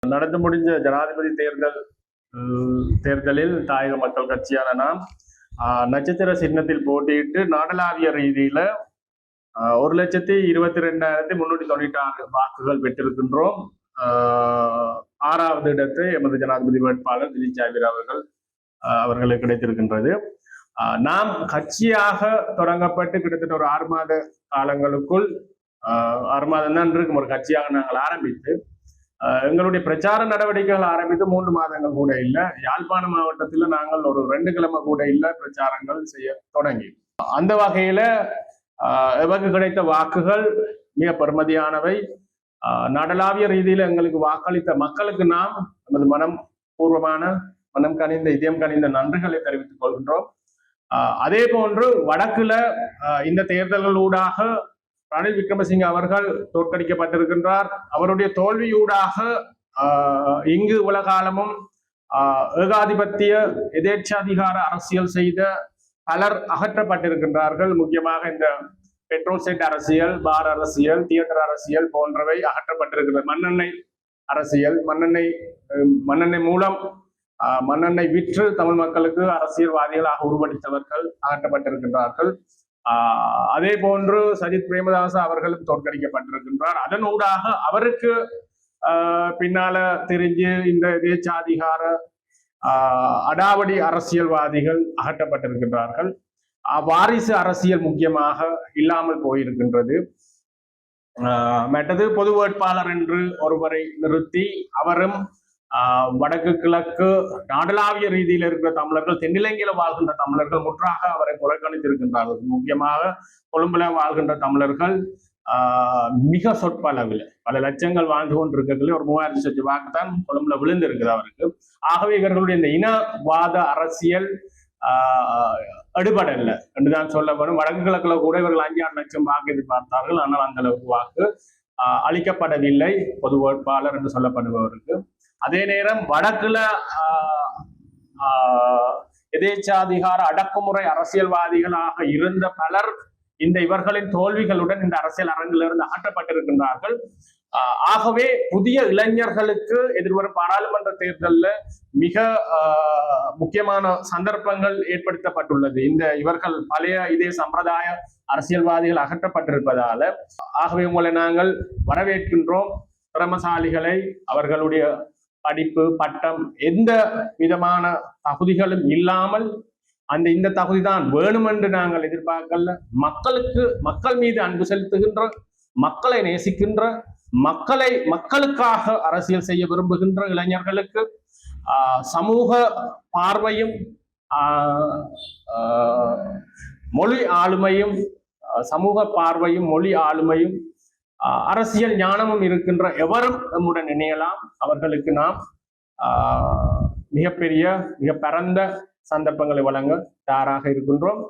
நடந்து முடிஞ்ச ஜனாதிபதி தேர்தலில் தாயக மக்கள் கட்சியான நாம் நட்சத்திர சின்னத்தில் போட்டியிட்டு நாடளாவிய ரீதியில 1,22,396 வாக்குகள் பெற்றிருக்கின்றோம். 6வது இடத்தை எமது ஜனாதிபதி வேட்பாளர் திலீப் ஜாவிர் அவர்களுக்கு கிடைத்திருக்கின்றது. நாம் கட்சியாக தொடங்கப்பட்டு கிட்டத்தட்ட ஒரு 6 மாத காலங்களுக்குள் 6 மாதம் தான் இருக்கும் ஒரு கட்சியாக நாங்கள் ஆரம்பித்து எங்களுடைய பிரச்சார நடவடிக்கைகள் ஆரம்பித்து 3 மாதங்கள் கூட இல்லை. யாழ்ப்பாண மாவட்டத்தில் நாங்கள் ஒரு 2 கிழமை கூட இல்லை பிரச்சாரங்கள் செய்ய தொடங்கி. அந்த வகையில எமக்கு கிடைத்த வாக்குகள் மிக பெருமதியானவை. நாடளாவிய ரீதியில எங்களுக்கு வாக்களித்த மக்களுக்கு நாம் நமது மனம் கனிந்த இதயம் கனிந்த நன்றிகளை தெரிவித்துக் கொள்கின்றோம். அதே போன்று வடக்குல இந்த தேர்தல்களூடாக ரணில் விக்ரமசிங்க அவர்கள் தோற்கடிக்கப்பட்டிருக்கின்றார். அவருடைய தோல்வியூடாக இங்கு உலகாலமும் ஏகாதிபத்திய எதேச்சாதிகார அரசியல் செய்த பலர் அகற்றப்பட்டிருக்கின்றார்கள். முக்கியமாக இந்த பெட்ரோல் செட் அரசியல், பார் அரசியல், தியேட்டர் அரசியல் போன்றவை அகற்றப்பட்டிருக்கிறது. மண்ணெண்ணெய் அரசியல், மண்ணெண்ணெய் மூலம் மண்ணெண்ணெய் விற்று தமிழ் மக்களுக்கு அரசியல்வாதிகளாக உருவெடுத்தவர்கள் அகற்றப்பட்டிருக்கின்றார்கள். அதே போன்று சஜித் பிரேமதாச அவர்களும் தோற்கடிக்கப்பட்டிருக்கின்றார். அதனூடாக அவருக்கு பின்னால தெரிஞ்சு இந்த தேசாதிகார அடாவடி அரசியல்வாதிகள் அகற்றப்பட்டிருக்கின்றார்கள். வாரிசு அரசியல் முக்கியமாக இல்லாமல் போயிருக்கின்றது. மற்றது பொது வேட்பாளர் என்று ஒருவரை நிறுத்தி அவரும் வடக்கு கிழக்கு நாடளாவிய ரீதியில் இருக்கிற தமிழர்கள், தென்னிலங்கையில வாழ்கின்ற தமிழர்கள் முற்றாக அவரை புறக்கணித்திருக்கின்றார்கள். முக்கியமாக கொழும்புல வாழ்கின்ற தமிழர்கள் மிக சொற்ப அளவில் பல லட்சங்கள் வாழ்ந்து கொண்டிருக்கல ஒரு 3000 லட்சம் வாக்குத்தான் கொழும்புல விழுந்திருக்குது அவருக்கு. ஆகவே இவர்களுடைய இந்த இனவாத அரசியல் எடுபடல என்றுதான் சொல்ல வரும். வடக்கு கிழக்குல கூட இவர்கள் 5-6 லட்சம் வாக்கு எதிர்பார்த்தார்கள். ஆனால் அந்த அளவுக்கு வாக்கு அளிக்கப்படவில்லை பொது வேட்பாளர் என்று சொல்லப்படுபவருக்கு. அதே நேரம் வடக்குல எதேச்சாதிகார அடக்குமுறை அரசியல்வாதிகளாக இருந்த பலர் இந்த இவர்களின் தோல்விகளுடன் இந்த அரசியல் அரங்கிலிருந்து அகற்றப்பட்டிருக்கின்றார்கள். ஆகவே புதிய இளைஞர்களுக்கு எதிர்வரும் பாராளுமன்ற தேர்தலில் மிக முக்கியமான சந்தர்ப்பங்கள் ஏற்படுத்தப்பட்டுள்ளது. இவர்கள் பழைய இதே சம்பிரதாய அரசியல்வாதிகள் அகற்றப்பட்டிருப்பதால ஆகவே உங்களை நாங்கள் வரவேற்கின்றோம். திறமசாலிகளை அவர்களுடைய படிப்பு பட்டம் எந்த விதமான தகுதிகளும் இல்லாமல் இந்த தகுதி தான் வேணும் என்று நாங்கள் எதிர்பார்க்கல. மக்கள் மீது அன்பு செலுத்துகின்ற, மக்களை நேசிக்கின்ற, மக்களுக்காக அரசியல் செய்ய விரும்புகின்ற இளைஞர்களுக்கு சமூக பார்வையும் மொழி ஆளுமையும் அரசியல் ஞானமும் இருக்கின்ற எவரும் நம்முடன் இணையலாம். அவர்களுக்கு நாம் மிக பரந்த சந்தர்ப்பங்களை வழங்க தயாராக இருக்கின்றோம்.